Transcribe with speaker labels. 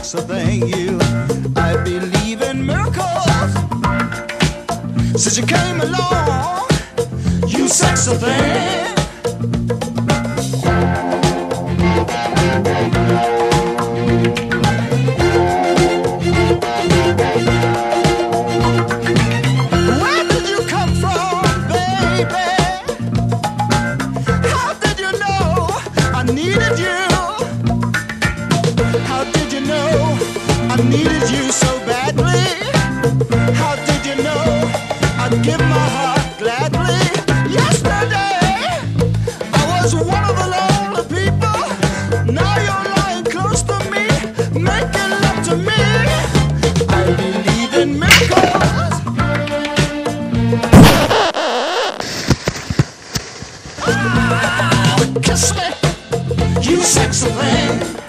Speaker 1: sexy thing. You, I believe in miracles. Since you came along, you sexy thing. Where did you come from, baby? How did you know I needed you? How did you know I needed you so badly? How did you know I'd give my heart gladly? Yesterday I was one of the lonely people. Now you're lying close to me, making love to me. I believe in miracles. Kiss me, you sexy thing.